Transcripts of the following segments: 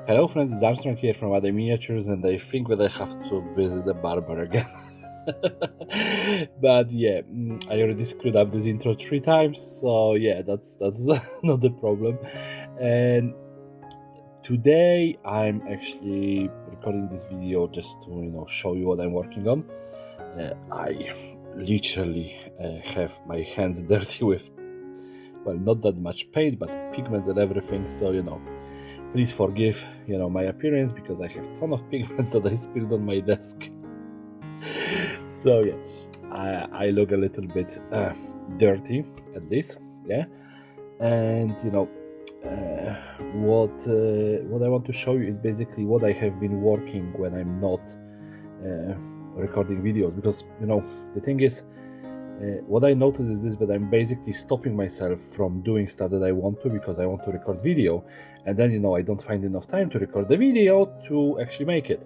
Hello friends, it's Armstrong here from Other Miniatures, and I think that I have to visit the barber again. But yeah, I already screwed up this intro 3 times, so yeah, that's not the problem. And today I'm actually recording this video just to show you what I'm working on. I literally have my hands dirty with, well, not that much paint, but pigments and everything, so please forgive my appearance, because I have a ton of pigments that I spilled on my desk. So yeah, I look a little bit dirty at this, yeah. And what I want to show you is basically what I have been working when I'm not recording videos, because the thing is, what I notice is this, that I'm basically stopping myself from doing stuff that I want to, because I want to record video, and then I don't find enough time to record the video to actually make it.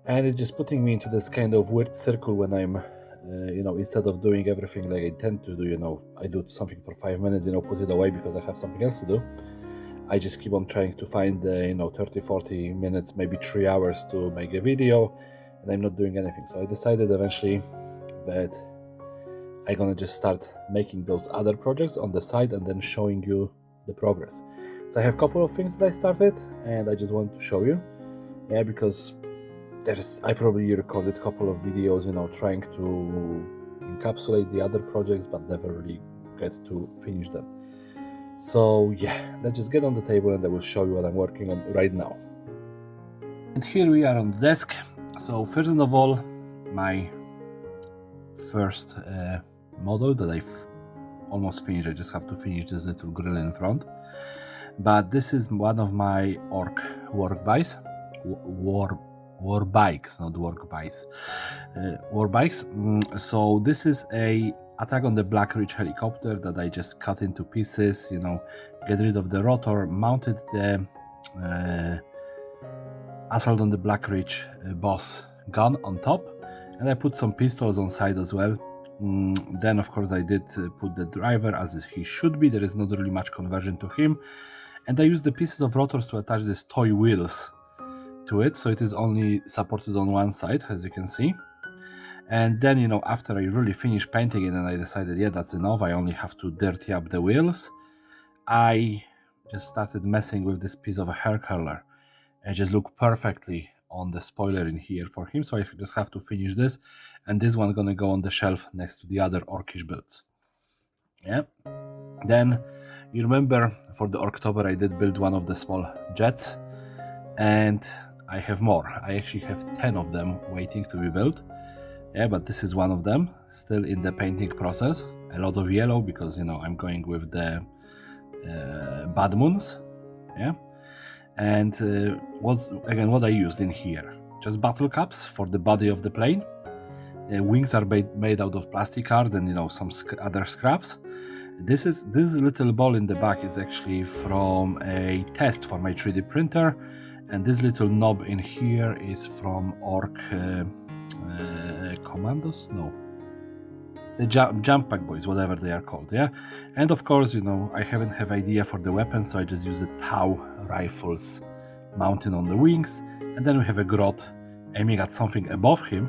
And it's just putting me into this kind of weird circle when I'm instead of doing everything like I tend to do, I do something for 5 minutes, put it away because I have something else to do. I just keep on trying to find 30-40 minutes, maybe 3 hours to make a video, and I'm not doing anything. So I decided eventually that I'm gonna just start making those other projects on the side and then showing you the progress. So I have a couple of things that I started, and I just wanted to show you, because I probably recorded a couple of videos, trying to encapsulate the other projects, but never really get to finish them. So yeah, let's just get on the table and I will show you what I'm working on right now. And here we are on the desk. So first of all, my first model that I've almost finished. I just have to finish this little grill in front. But this is one of my orc work bikes. War bikes, not work bikes. War bikes. So this is a Attack on the Black Ridge helicopter that I just cut into pieces, get rid of the rotor, mounted the Assault on the Black Ridge boss gun on top, and I put some pistols on side as well. Then of course I did put the driver as he should be. There is not really much conversion to him, and I used the pieces of rotors to attach these toy wheels to it, so it is only supported on one side, as you can see. And then after I really finished painting it and I decided, yeah, that's enough, I only have to dirty up the wheels, I just started messing with this piece of a hair curler. It just looked perfectly on the spoiler in here for him, so I just have to finish this, and this one gonna go on the shelf next to the other orcish builds. Yeah. Then you remember for the Orktober I did build one of the small jets, and I have more. I actually have 10 of them waiting to be built. Yeah, but this is one of them, still in the painting process. A lot of yellow because I'm going with the Bad Moons. Yeah. And what I used in here, just bottle caps for the body of the plane. Wings are made out of plastic card and some other scraps. This little ball in the back is actually from a test for my 3D printer, and this little knob in here is from Orc Commandos? No, the jump pack boys, whatever they are called. Yeah. And of course I haven't have idea for the weapon, so I just use the Tau rifles mounted on the wings, and then we have a Grot aiming at something above him.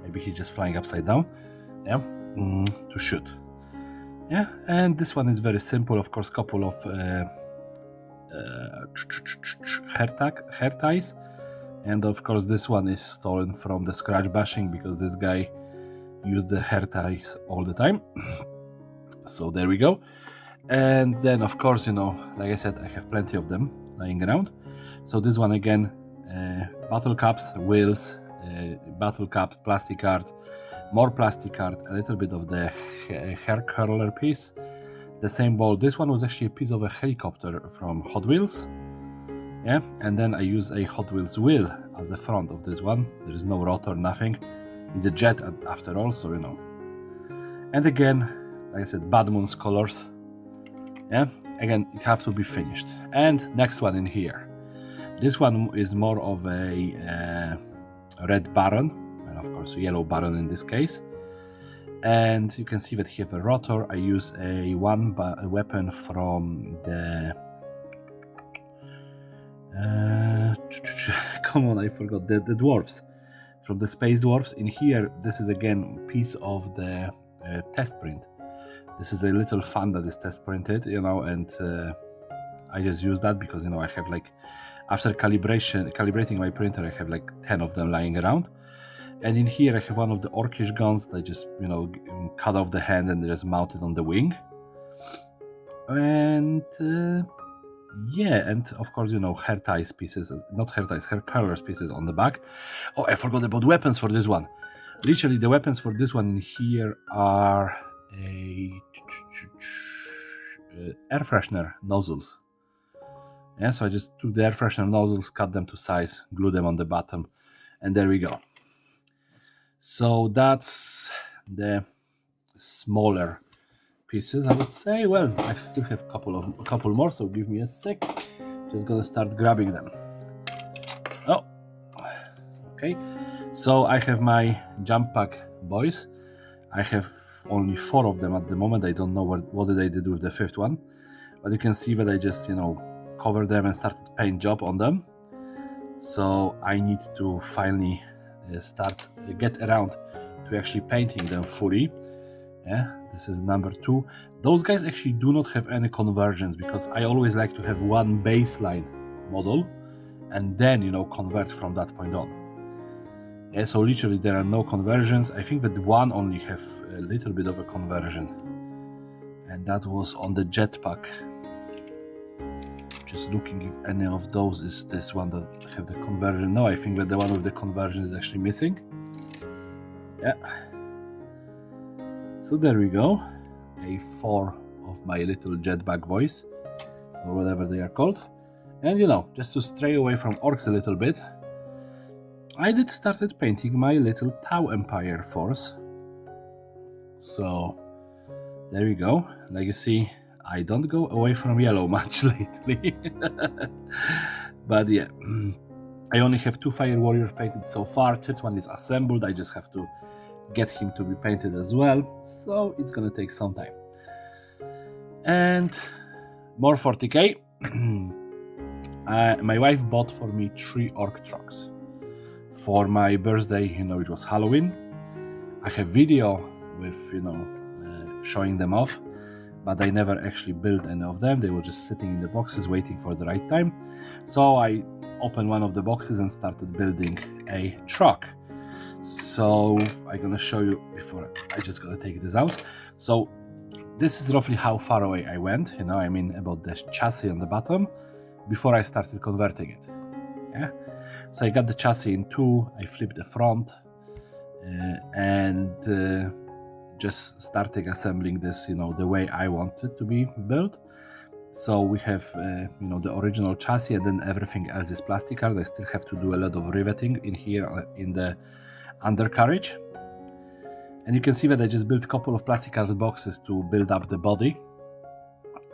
Maybe he's just flying upside down, yeah, to shoot. Yeah. And this one is very simple, of course, couple of hair ties, and of course this one is stolen from the scratch bashing because this guy used the hair ties all the time. So there we go. And then of course like I said, I have plenty of them lying around. So this one again, bottle caps, wheels, bottle caps, plastic card, more plastic card, a little bit of the hair curler piece, the same ball. This one was actually a piece of a helicopter from Hot Wheels. Yeah. And then I use a Hot Wheels wheel as the front of this one. There is no rotor, nothing. It's a jet after all, so And again, like I said, Bad Moon's colors. Yeah. Again, it has to be finished. And next one in here. This one is more of a red Baron, and of course a yellow Baron in this case. And you can see that here the rotor, I use a weapon from the Come on, I forgot the dwarfs from the space dwarfs. In here, this is again piece of the test print. This is a little fan that is test printed, and I just use that because I have like, after calibrating my printer, I have like 10 of them lying around. And in here I have one of the Orkish guns that I just cut off the hand and just mounted on the wing. And yeah, and of course hair ties pieces, not hair ties, hair curlers pieces on the back. Oh, I forgot about weapons for this one. Literally the weapons for this one in here are air freshener nozzles. Yeah, so I just took the air freshener nozzles, cut them to size, glue them on the bottom, and there we go. So that's the smaller pieces, I would say. Well, I still have a couple more, so give me a sec. Just gonna start grabbing them. Oh, okay. So I have my jump pack boys. I have only 4 of them at the moment. I don't know what did I did with the 5th one, but you can see that I just covered them and started paint job on them. So I need to finally get around to actually painting them fully. Yeah, this is number 2. Those guys actually do not have any conversions because I always like to have one baseline model and then convert from that point on. Yeah, so literally there are no conversions. I think that one only have a little bit of a conversion, and that was on the jetpack. Just looking if any of those is this one that have the conversion. No, I think that the one with the conversion is actually missing. Yeah. So there we go. A 4 of my little jetpack boys, or whatever they are called. And just to stray away from orcs a little bit, I did started painting my little Tau Empire force. So there we go. Like you see, I don't go away from yellow much lately. But yeah, I only have 2 fire warriors painted so far. 3rd one is assembled. I just have to get him to be painted as well, so it's gonna take some time. And more 40k. My wife bought for me 3 orc trucks for my birthday. It was Halloween. I have video with showing them off, but I never actually built any of them. They were just sitting in the boxes waiting for the right time. So I opened one of the boxes and started building a truck. So I'm gonna show you before I just gonna take this out. So this is roughly how far away I went, I mean about the chassis on the bottom, before I started converting it. Yeah. So I got the chassis in 2, I flipped the front, and just started assembling this, the way I want it to be built. So we have, the original chassis, and then everything else is plastic art. I still have to do a lot of riveting in here in the undercarriage. And you can see that I just built a couple of plastic art boxes to build up the body.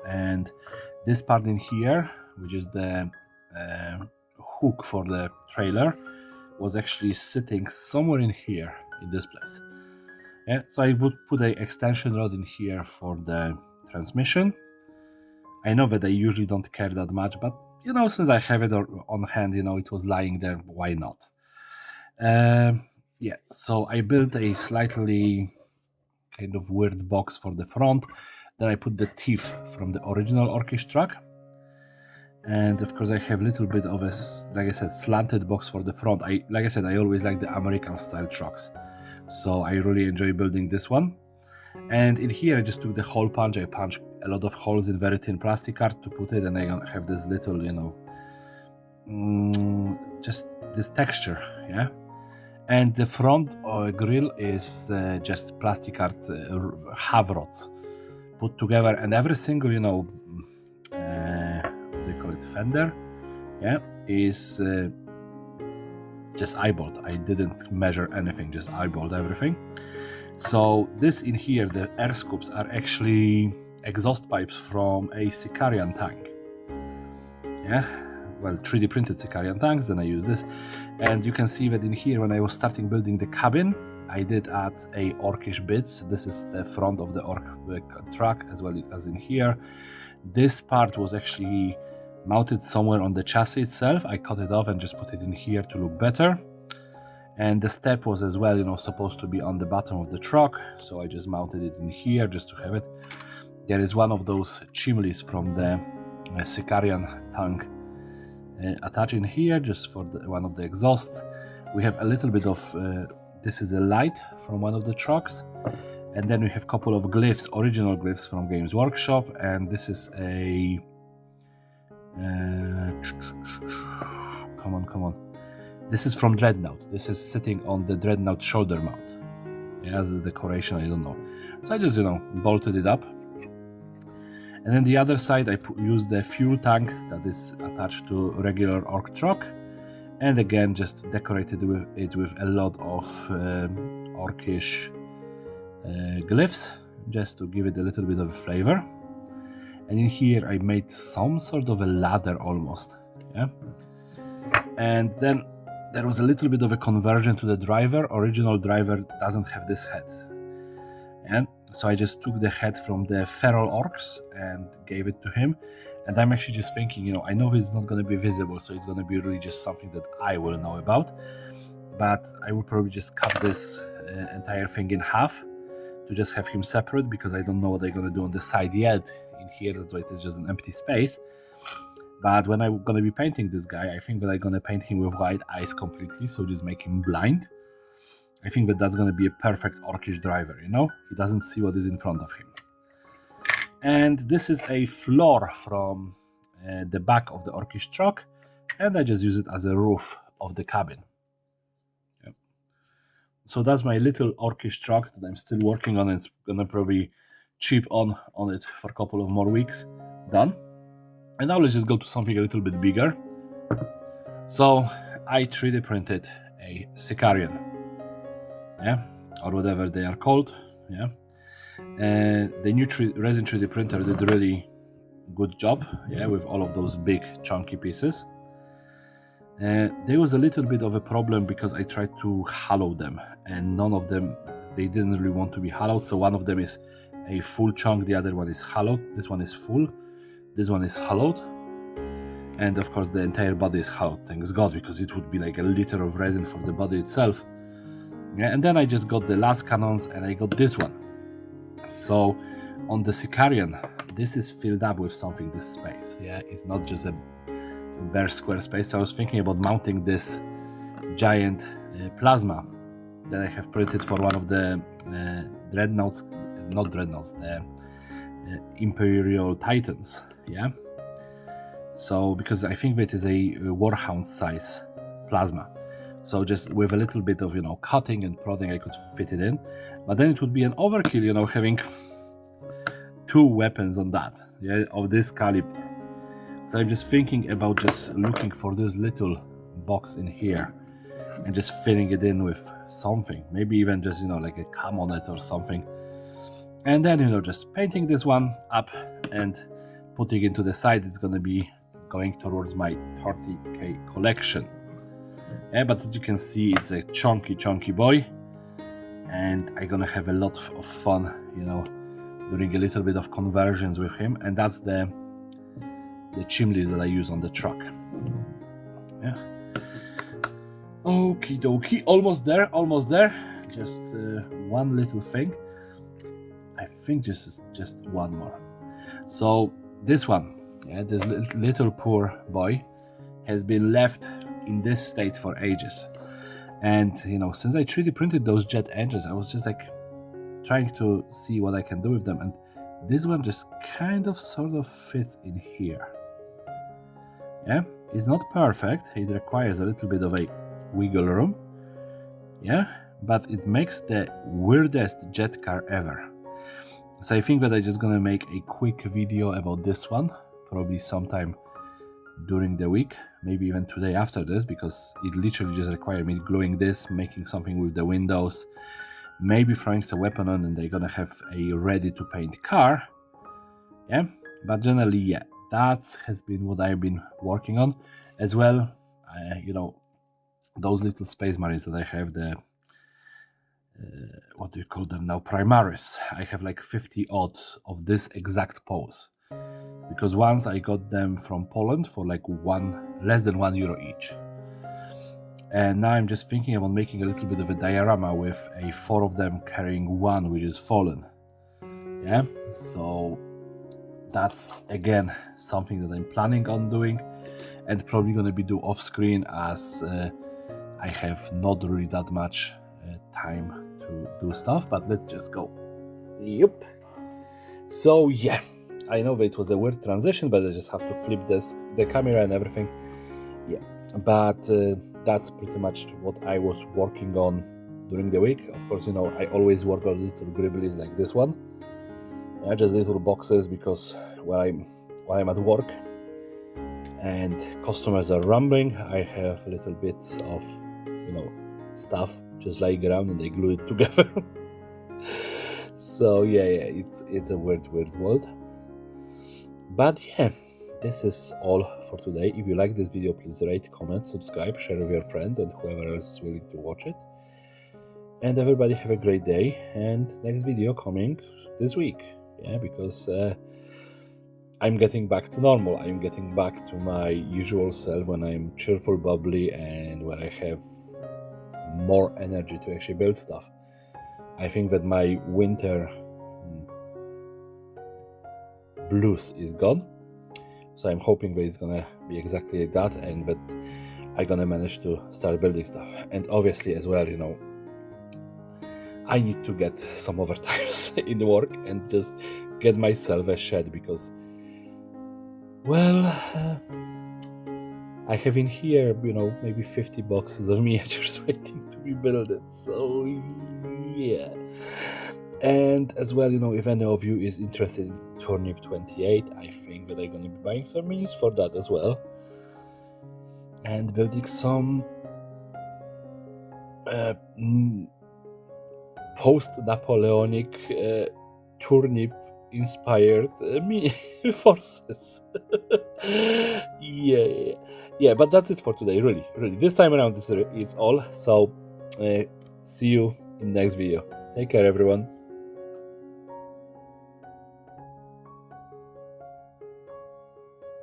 And this part in here, which is the hook for the trailer, was actually sitting somewhere in here, in this place. Yeah, so I would put an extension rod in here for the transmission. I know that I usually don't care that much, but since I have it on hand, it was lying there, why not? Yeah, so I built a slightly kind of weird box for the front. Then I put the teeth from the original Orkish truck. And of course I have a little bit of a, like I said, slanted box for the front. Like I said, I always like the American style trucks, so I really enjoy building this one. And in here I just took the hole punch. I punched a lot of holes in very thin plastic art to put it, and I have this little, just this texture, yeah. And the front grill is just plastic art half rods put together, and every single, what do you call it, fender, yeah, is just eyeballed. I didn't measure anything, just eyeballed everything. So this in here, the air scoops are actually exhaust pipes from a Sicarian tank. Yeah, well, 3D printed Sicarian tanks, then I use this. And you can see that in here, when I was starting building the cabin, I did add a Orkish bits. This is the front of the Orc truck, as well as in here. This part was actually mounted somewhere on the chassis itself. I cut it off and just put it in here to look better. And the step was as well, supposed to be on the bottom of the truck, so I just mounted it in here just to have it. There is one of those chimneys from the Sicarian tank attached in here, just for one of the exhausts. We have a little bit of, this is a light from one of the trucks, and then we have a couple of glyphs, original glyphs from Games Workshop, and this is a, come on. This is from Dreadnought. This is sitting on the Dreadnought shoulder mount. Yeah, the decoration, I don't know. So I just, bolted it up. And then the other side, I used the fuel tank that is attached to a regular Ork truck. And again, just decorated it with a lot of Orkish glyphs, just to give it a little bit of a flavor. And in here, I made some sort of a ladder almost. Yeah. And then there was a little bit of a conversion to the driver. Original driver doesn't have this head. And so I just took the head from the feral orcs and gave it to him. And I'm actually just thinking, I know it's not going to be visible, so it's going to be really just something that I will know about. But I will probably just cut this entire thing in half to just have him separate, because I don't know what they're going to do on the side yet. In here, that's why it's just an empty space. But when I'm going to be painting this guy, I think that I'm going to paint him with white eyes completely, so just make him blind. I think that that's going to be a perfect Orkish driver, He doesn't see what is in front of him. And this is a floor from the back of the Orkish truck, and I just use it as a roof of the cabin. Yep. So that's my little Orkish truck that I'm still working on. It's going to probably chip on it for a couple of more weeks. Done. And now let's just go to something a little bit bigger. So I 3D printed a Sicarian, or whatever they are called, the new resin 3D printer did a really good job, with all of those big chunky pieces. There was a little bit of a problem because I tried to hollow them, and none of them, they didn't really want to be hollowed. So one of them is a full chunk, the other one is hollowed, this one is full. This one is hollowed, and of course the entire body is hollowed, thanks God, because it would be like a liter of resin for the body itself. And then I just got the last cannons, and I got this one. So on the Sicarian, this is filled up with something, this space. It's not just a bare square space. So I was thinking about mounting this giant plasma that I have printed for one of the Dreadnoughts, not Dreadnoughts, the Imperial Titans. So because I think that is a Warhound size plasma, so just with a little bit of cutting and prodding I could fit it in. But then it would be an overkill, having two weapons on that, of this caliber. So I'm just thinking about just looking for this little box in here and just filling it in with something, maybe even just like a cam on it or something. And then, just painting this one up and putting it to the side. It's going to be going towards my 30k collection. But as you can see, it's a chunky boy. And I'm going to have a lot of fun, doing a little bit of conversions with him. And that's the chimneys that I use on the truck. Okie dokie, almost there. Just one little thing. I think this is just one more. So this one, this little poor boy has been left in this state for ages. And since I 3D printed those jet engines, I was just like trying to see what I can do with them. And this one just kind of sort of fits in here. It's not perfect. It requires a little bit of a wiggle room. But it makes the weirdest jet car ever. So I think that I'm just gonna make a quick video about this one, probably sometime during the week, maybe even today after this, because it literally just requires me gluing this, making something with the windows, maybe throwing some weapon on, and they're gonna have a ready to paint car. But generally, that has been what I've been working on as well. Those little space marines that I have, the what do you call them now, Primaris. I have like 50 odd of this exact pose. because once I got them from Poland for like less than €1 each. And now I'm just thinking about making a little bit of a diorama with 4 of them carrying one which is fallen. Yeah, so that's again something that I'm planning on doing, and probably gonna be do off screen, as I have not really that much time to do stuff. But let's just go. Yep. So yeah, I know that it was a weird transition, but I just have to flip the camera and everything. Yeah, but that's pretty much what I was working on during the week. Of course, I always work on little gribblies like this one. Yeah, just little boxes, because when I'm at work and customers are rambling, I have little bits of stuff just lying around and they glue it together. So yeah, it's a weird world. But yeah, this is all for today. If you like this video, please rate, comment, subscribe, share with your friends and whoever else is willing to watch it. And everybody have a great day, and next video coming this week. Yeah, because I'm getting back to normal. I'm getting back to my usual self when I'm cheerful, bubbly, and when I have more energy to actually build stuff. I think that my winter blues is gone, so I'm hoping that it's gonna be exactly like that, and that I'm gonna manage to start building stuff. And obviously as well, I need to get some overtimes in work and just get myself a shed, because well, I have in here maybe 50 boxes of miniatures waiting to be built. So yeah. And as well, if any of you is interested in Turnip 28, I think that I'm gonna be buying some minis for that as well, and building some post-Napoleonic turnip inspired mini forces. yeah, but that's it for today. Really this time around, this is all. So see you in the next video. Take care, everyone.